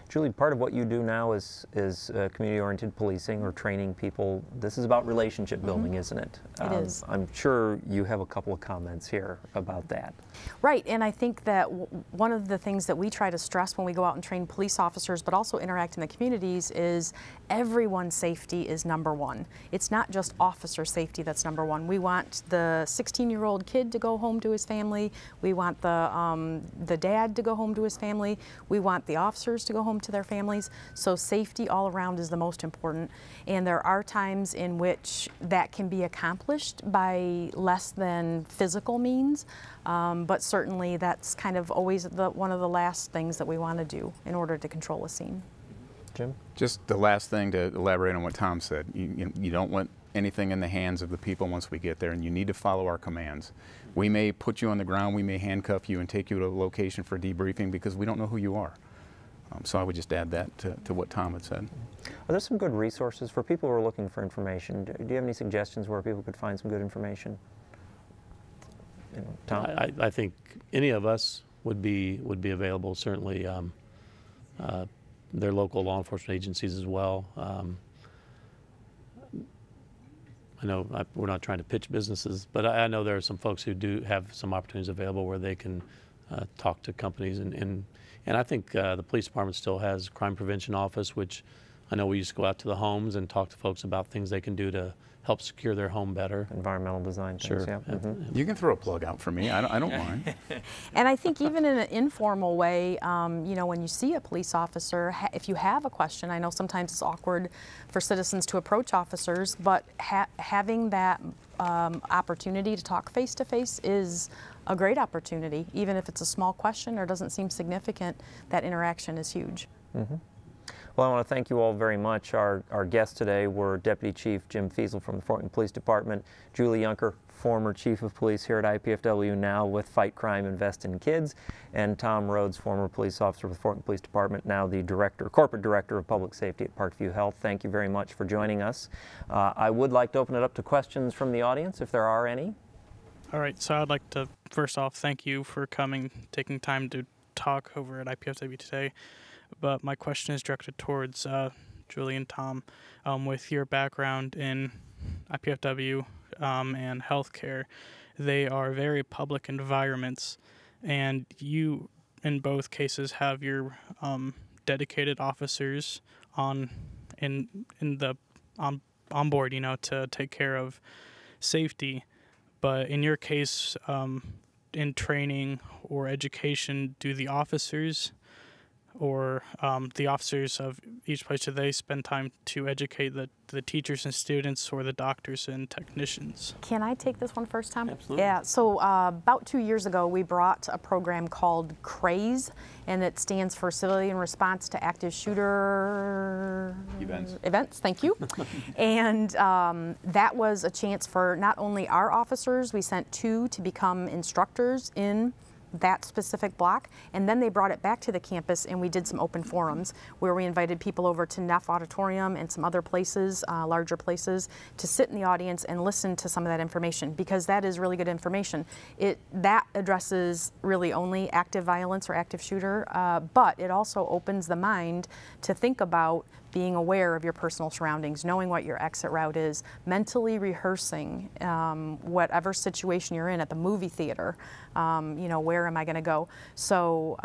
Julie, part of what you do now is community-oriented policing or training people. This is about relationship building, isn't it? It is. I'm sure you have a couple of comments here about that. Right, and I think that one of the things that we try to stress when we go out and train police officers, but also interact in the communities, is everyone's safety is number one. It's not just officer safety that's number one. We want the 16-year-old kid to go home to his family. We want the the dad to go home to his family. We want the officers to go home to their families. So safety all around is the most important. And there are times in which that can be accomplished by less than physical means. But certainly that's kind of always one of the last things that we want to do in order to control a scene. Jim? Just the last thing to elaborate on what Tom said. You don't want anything in the hands of the people once we get there, and you need to follow our commands. We may put you on the ground, we may handcuff you and take you to a location for debriefing because we don't know who you are. So I would just add that to what Tom had said. Are there some good resources for people who are looking for information? Do you have any suggestions where people could find some good information? Tom? I think any of us would be available. Certainly, their local law enforcement agencies as well. I know we're not trying to pitch businesses, but I know there are some folks who do have some opportunities available where they can talk to companies. And I think the police department still has a crime prevention office, which I know we used to go out to the homes and talk to folks about things they can do to help secure their home better. Environmental design things, sure. Yeah. Mm-hmm. You can throw a plug out for me. I don't mind. And I think even in an informal way, you know, when you see a police officer, if you have a question, I know sometimes it's awkward for citizens to approach officers, but having that opportunity to talk face to face is a great opportunity. Even if it's a small question or doesn't seem significant, that interaction is huge. Mm-hmm. Well, I want to thank you all very much. Our guests today were Deputy Chief Jim Feasel from the Fort Wayne Police Department, Julie Junker, former Chief of Police here at IPFW, now with Fight Crime, Invest in Kids, and Tom Rhodes, former police officer with the Fort Wayne Police Department, now the Corporate Director of Public Safety at Parkview Health. Thank you very much for joining us. I would like to open it up to questions from the audience, if there are any. All right, so I'd like to first off thank you for coming, taking time to talk over at IPFW today. But my question is directed towards Julie and Tom. With your background in IPFW and healthcare, they are very public environments, and you, in both cases, have your dedicated officers on board, you know, to take care of safety. But in your case, in training or education, do the officers or the officers of each place, do they spend time to educate the teachers and students or the doctors and technicians? Can I take this one first, Tom? Absolutely. Yeah, so about 2 years ago, we brought a program called CRAZE, and it stands for Civilian Response to Active Shooter Events, thank you. And that was a chance for not only our officers, we sent 2 to become instructors in that specific block, and then they brought it back to the campus and we did some open forums where we invited people over to Neff Auditorium and some other places, larger places, to sit in the audience and listen to some of that information, because that is really good information. That addresses really only active violence or active shooter, but it also opens the mind to think about being aware of your personal surroundings, knowing what your exit route is, mentally rehearsing whatever situation you're in at the movie theater, you know, where am I going to go? So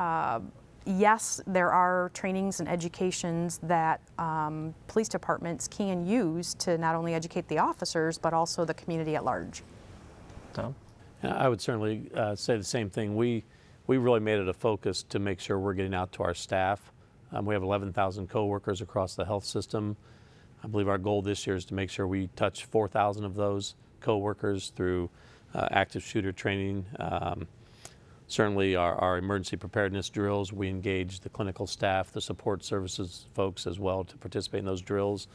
yes, there are trainings and educations that police departments can use to not only educate the officers, but also the community at large. Tom? I would certainly say the same thing. We really made it a focus to make sure we're getting out to our staff. We have 11,000 co-workers across the health system. I believe our goal this year is to make sure we touch 4,000 of those co-workers through active shooter training. Certainly our emergency preparedness drills, we engage the clinical staff, the support services folks as well to participate in those drills.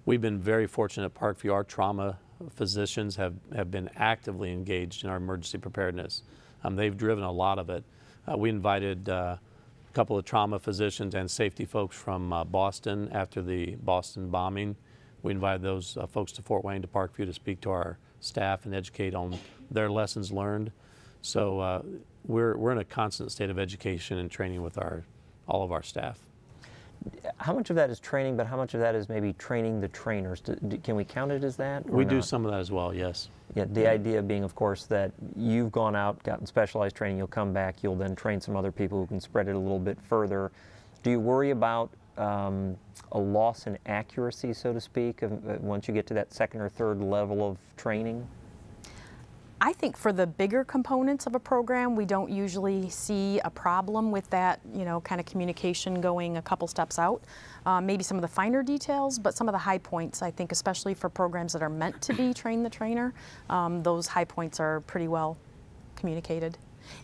We've been very fortunate at Parkview. Our trauma physicians have been actively engaged in our emergency preparedness. They've driven a lot of it. We invited a couple of trauma physicians and safety folks from Boston after the Boston bombing. We invited those folks to Fort Wayne, to Parkview, to speak to our staff and educate on their lessons learned. So we're in a constant state of education and training with all of our staff. How much of that is training, but how much of that is maybe training the trainers? Can we count it as that? We do some of that as well, yes. Yeah, the idea being, of course, that you've gone out, gotten specialized training, you'll come back, you'll then train some other people who can spread it a little bit further. Do you worry about a loss in accuracy, so to speak, once you get to that second or third level of training? I think for the bigger components of a program, we don't usually see a problem with that, kind of communication going a couple steps out. Maybe some of the finer details, but some of the high points, I think, especially for programs that are meant to be train the trainer, those high points are pretty well communicated.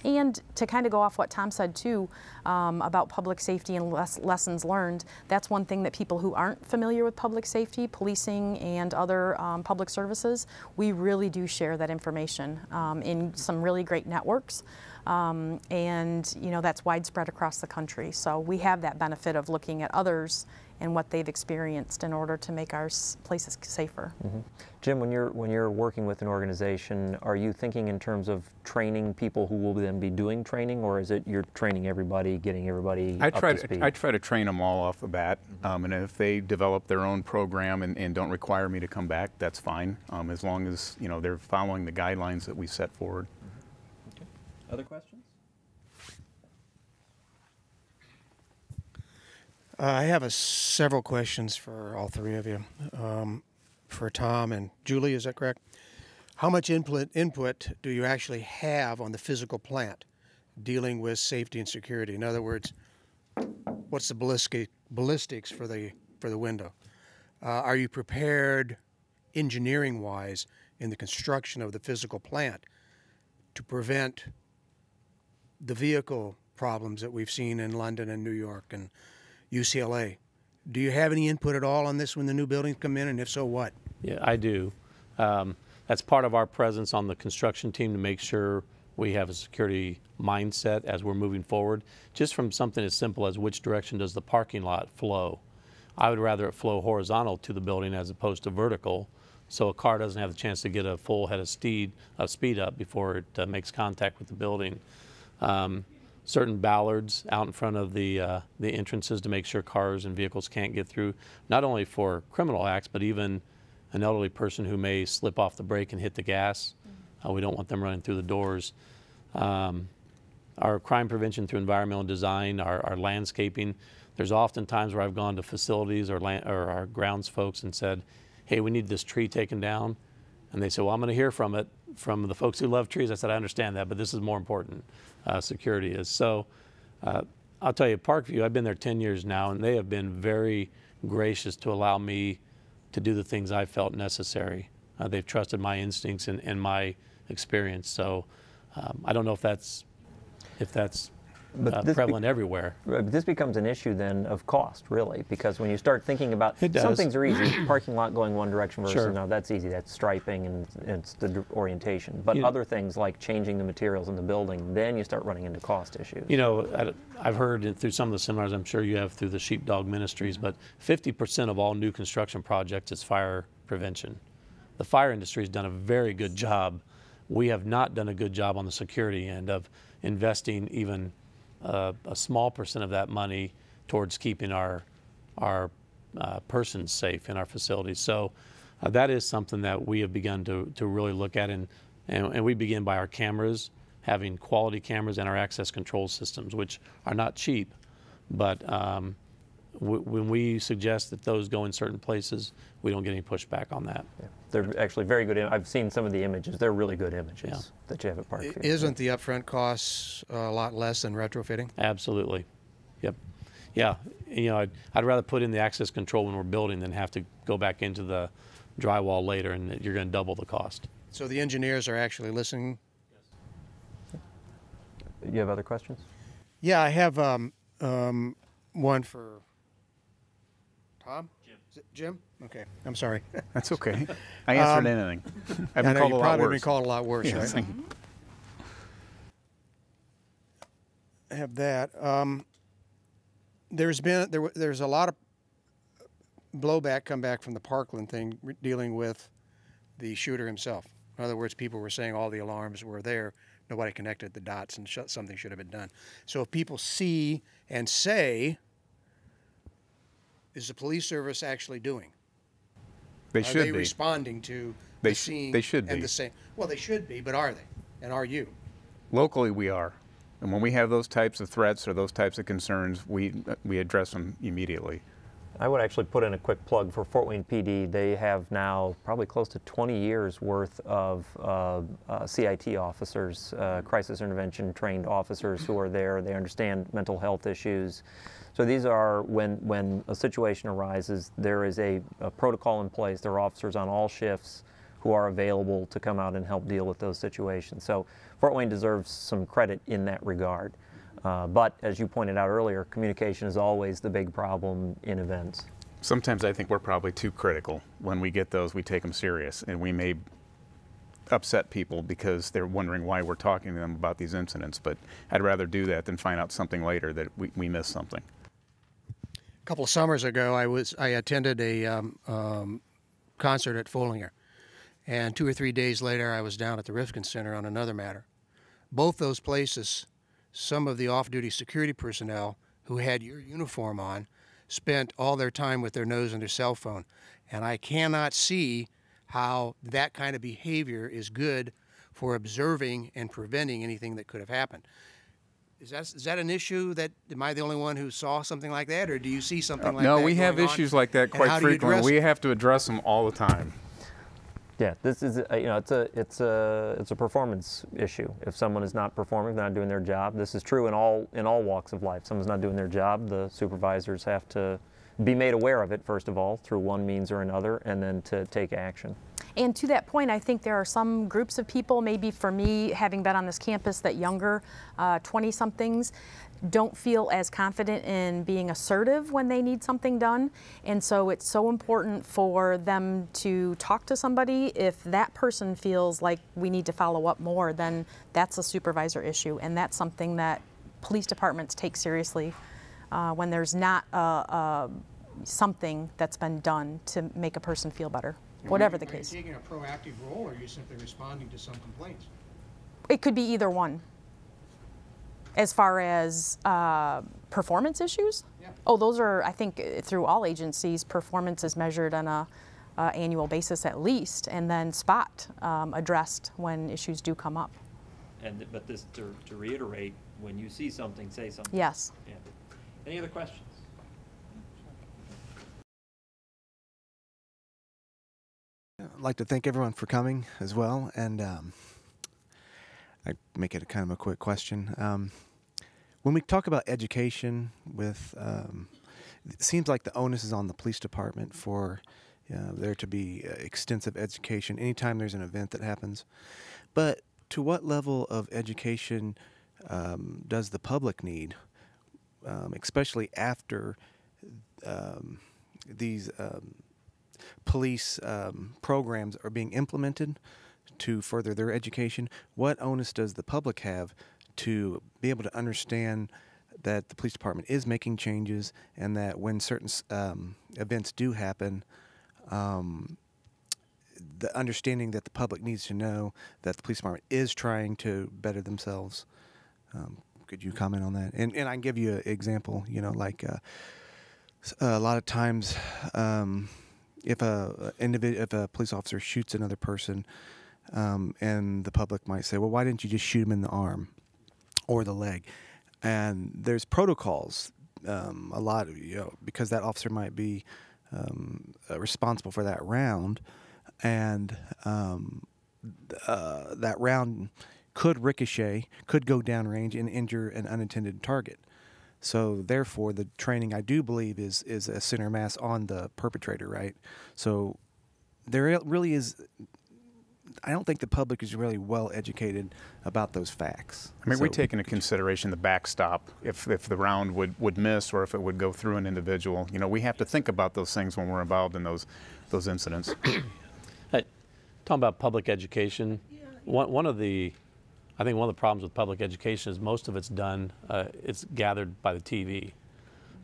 And to kind of go off what Tom said too, about public safety and lessons learned, that's one thing that people who aren't familiar with public safety, policing, and other public services, we really do share that information in some really great networks. And that's widespread across the country. So we have that benefit of looking at others and what they've experienced in order to make our places safer. Mm-hmm. Jim, when you're working with an organization, are you thinking in terms of training people who will then be doing training, or is it you're training everybody, getting everybody up to speed? I try to train them all off the bat, and if they develop their own program and don't require me to come back, that's fine, as long as they're following the guidelines that we set forward. Okay. Other questions? I have several questions for all three of you. For Tom and Julie, is that correct? How much input do you actually have on the physical plant dealing with safety and security? In other words, what's the ballistics for the window? Are you prepared engineering-wise in the construction of the physical plant to prevent the vehicle problems that we've seen in London and New York and UCLA? Do you have any input at all on this when the new buildings come in, and if so, what? Yeah, I do. That's part of our presence on the construction team to make sure we have a security mindset as we're moving forward. Just from something as simple as which direction does the parking lot flow. I would rather it flow horizontal to the building as opposed to vertical, so a car doesn't have the chance to get a full head of speed up before it makes contact with the building. Certain ballards out in front of the entrances to make sure cars and vehicles can't get through, not only for criminal acts, but even an elderly person who may slip off the brake and hit the gas. We don't want them running through the doors. Our crime prevention through environmental design, our landscaping. There's often times where I've gone to facilities or our grounds folks and said, hey, we need this tree taken down. And they said, well, I'm going to hear from the folks who love trees. I said, I understand that, but this is more important. Security is. So I'll tell you, Parkview, I've been there 10 years now, and they have been very gracious to allow me to do the things I felt necessary. They've trusted my instincts and my experience. So I don't know if that's prevalent everywhere. But this becomes an issue then of cost, really, because when you start thinking about some things are easy, parking lot going one direction versus no, that's easy, that's striping and it's the orientation. But other things like changing the materials in the building, then you start running into cost issues. I've heard through some of the seminars, I'm sure you have through the Sheepdog Ministries, but 50% of all new construction projects is fire prevention. The fire industry has done a very good job. We have not done a good job on the security end of investing even a small percent of that money towards keeping our persons safe in our facilities. So that is something that we have begun to really look at, and we begin by our cameras, having quality cameras, and our access control systems, which are not cheap, but when we suggest that those go in certain places, we don't get any pushback on that. Yeah. They're actually very good. I've seen some of the images. They're really good images that you have at Parkview. Isn't the upfront costs a lot less than retrofitting? Absolutely. Yep. Yeah. I'd rather put in the access control when we're building than have to go back into the drywall later, and you're going to double the cost. So the engineers are actually listening? You have other questions? Yeah, I have one for Tom? Jim? Okay, I'm sorry. That's okay. I answered anything. I've been called a lot worse. You've probably been called a lot worse, yes. right? I have that. There's a lot of blowback come back from the Parkland thing dealing with the shooter himself. In other words, people were saying all the alarms were there, nobody connected the dots, and something should have been done. So if people see and say, is the police service actually doing? They should be. Are they responding to the scene? They should be. And the same. Well, they should be, but are they? And are you? Locally, we are. And when we have those types of threats or those types of concerns, we address them immediately. I would actually put in a quick plug for Fort Wayne PD. They have now probably close to 20 years worth of CIT officers, crisis intervention trained officers who are there. They understand mental health issues. So these are, when a situation arises, there is a protocol in place. There are officers on all shifts who are available to come out and help deal with those situations. So Fort Wayne deserves some credit in that regard. But as you pointed out earlier, communication is always the big problem in events. Sometimes I think we're probably too critical. When we get those, we take them serious, and we may upset people because they're wondering why we're talking to them about these incidents. But I'd rather do that than find out something later that we missed something. A couple of summers ago, I attended a concert at Follinger, and 2 or 3 days later, I was down at the Rifkin Center on another matter. Both those places, some of the off-duty security personnel who had your uniform on spent all their time with their nose in their cell phone, and I cannot see how that kind of behavior is good for observing and preventing anything that could have happened. Is that an issue? Am I the only one who saw something like that, or do you see something like that? No, we have issues like that quite frequently. We have to address them all the time. Yeah, this is it's a performance issue. If someone is not performing, they're not doing their job. This is true in all walks of life. Someone's not doing their job, the supervisors have to be made aware of it, first of all, through one means or another, and then to take action. And to that point, I think there are some groups of people, maybe for me, having been on this campus, that younger 20-somethings don't feel as confident in being assertive when they need something done. And so it's so important for them to talk to somebody. If that person feels like we need to follow up more, then that's a supervisor issue. And that's something that police departments take seriously when there's not something that's been done to make a person feel better, whatever the case. Are you taking a proactive role, or are you simply responding to some complaints? It could be either one. As far as performance issues? Yeah. Oh, those are, I think, through all agencies, performance is measured on a annual basis at least, and then addressed when issues do come up. But this, to reiterate, when you see something, say something. Yes. Yeah. Any other questions? I'd like to thank everyone for coming as well, and I make it kind of a quick question. When we talk about education, it seems like the onus is on the police department for there to be extensive education anytime there's an event that happens. But to what level of education does the public need, especially after these police programs are being implemented to further their education? What onus does the public have to be able to understand that the police department is making changes, and that when certain events do happen, the understanding that the public needs to know that the police department is trying to better themselves? Could you comment on that? And I can give you an example. You know, like a lot of times, if a police officer shoots another person, and the public might say, well, why didn't you just shoot him in the arm or the leg? And there's protocols, a lot of, because that officer might be responsible for that round, and that round could ricochet, could go downrange and injure an unintended target. So therefore, the training, I do believe, is a center mass on the perpetrator, right? So there really is, I don't think the public is really well educated about those facts. I mean, we take into consideration the backstop, if the round would miss, or if it would go through an individual. You know, we have to think about those things when we're involved in those incidents. Hey, talking about public education, I think one of the problems with public education is most of it's done, it's gathered by the TV.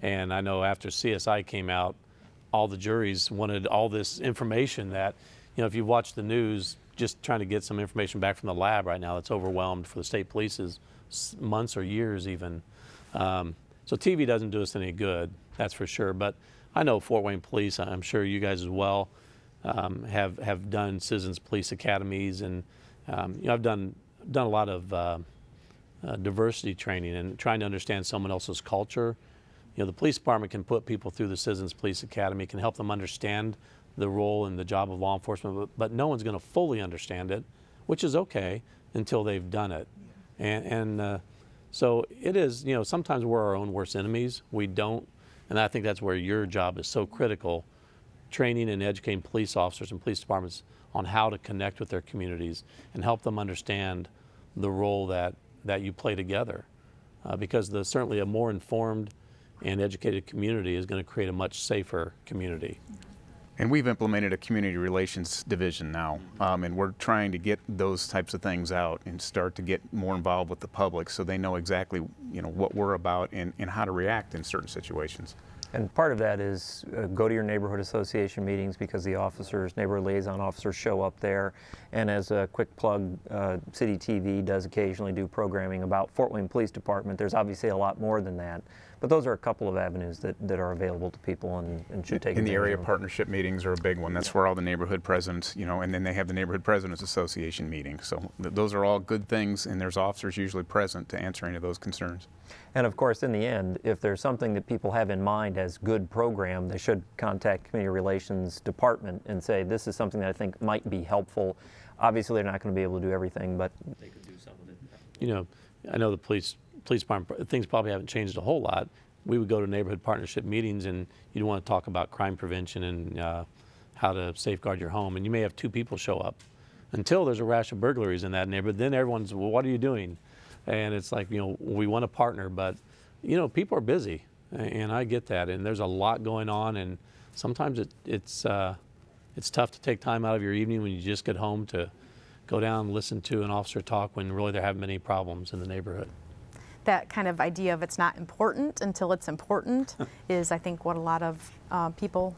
And I know after CSI came out, all the juries wanted all this information that, if you watch the news, just trying to get some information back from the lab right now, that's overwhelmed for the state police's months or years even. So TV doesn't do us any good, that's for sure. But I know Fort Wayne Police, I'm sure you guys as well, have done citizens police academies, and I've done a lot of diversity training and trying to understand someone else's culture. the police department can put people through the Citizens Police Academy, can help them understand the role and the job of law enforcement, but no one's going to fully understand it, which is okay until they've done it. So it is, sometimes we're our own worst enemies. We don't, and I think that's where your job is so critical, training and educating police officers and police departments on how to connect with their communities and help them understand the role that you play together. Because certainly a more informed and educated community is going to create a much safer community. And we've implemented a community relations division now, and we're trying to get those types of things out and start to get more involved with the public so they know exactly what we're about and how to react in certain situations. And part of that is go to your neighborhood association meetings, because the neighborhood liaison officers show up there. And as a quick plug, City TV does occasionally do programming about Fort Wayne Police Department. There's obviously a lot more than that. But those are a couple of avenues that are available to people and should take advantage of. The area partnership meetings are a big one. That's where all the neighborhood presidents, and then they have the Neighborhood Presidents Association meetings. So those are all good things, and there's officers usually present to answer any of those concerns. And of course, in the end, if there's something that people have in mind as good program, they should contact Community Relations Department and say, this is something that I think might be helpful. Obviously, they're not going to be able to do everything, but they could do some of it. I know the police department, things probably haven't changed a whole lot. We would go to neighborhood partnership meetings and you'd want to talk about crime prevention and how to safeguard your home. And you may have 2 people show up until there's a rash of burglaries in that neighborhood. Then everyone's, well, what are you doing? And it's like, we want to partner, but, people are busy, and I get that. And there's a lot going on, and sometimes it's tough to take time out of your evening when you just get home to go down and listen to an officer talk when really there haven't been any problems in the neighborhood. That kind of idea of it's not important until it's important is, I think, what a lot of people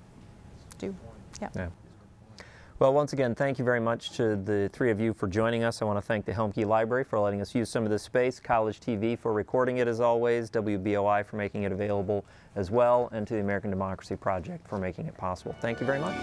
do. Yeah. Well, once again, thank you very much to the 3 of you for joining us. I want to thank the Helmke Library for letting us use some of this space, College TV for recording it as always, WBOI for making it available as well, and to the American Democracy Project for making it possible. Thank you very much.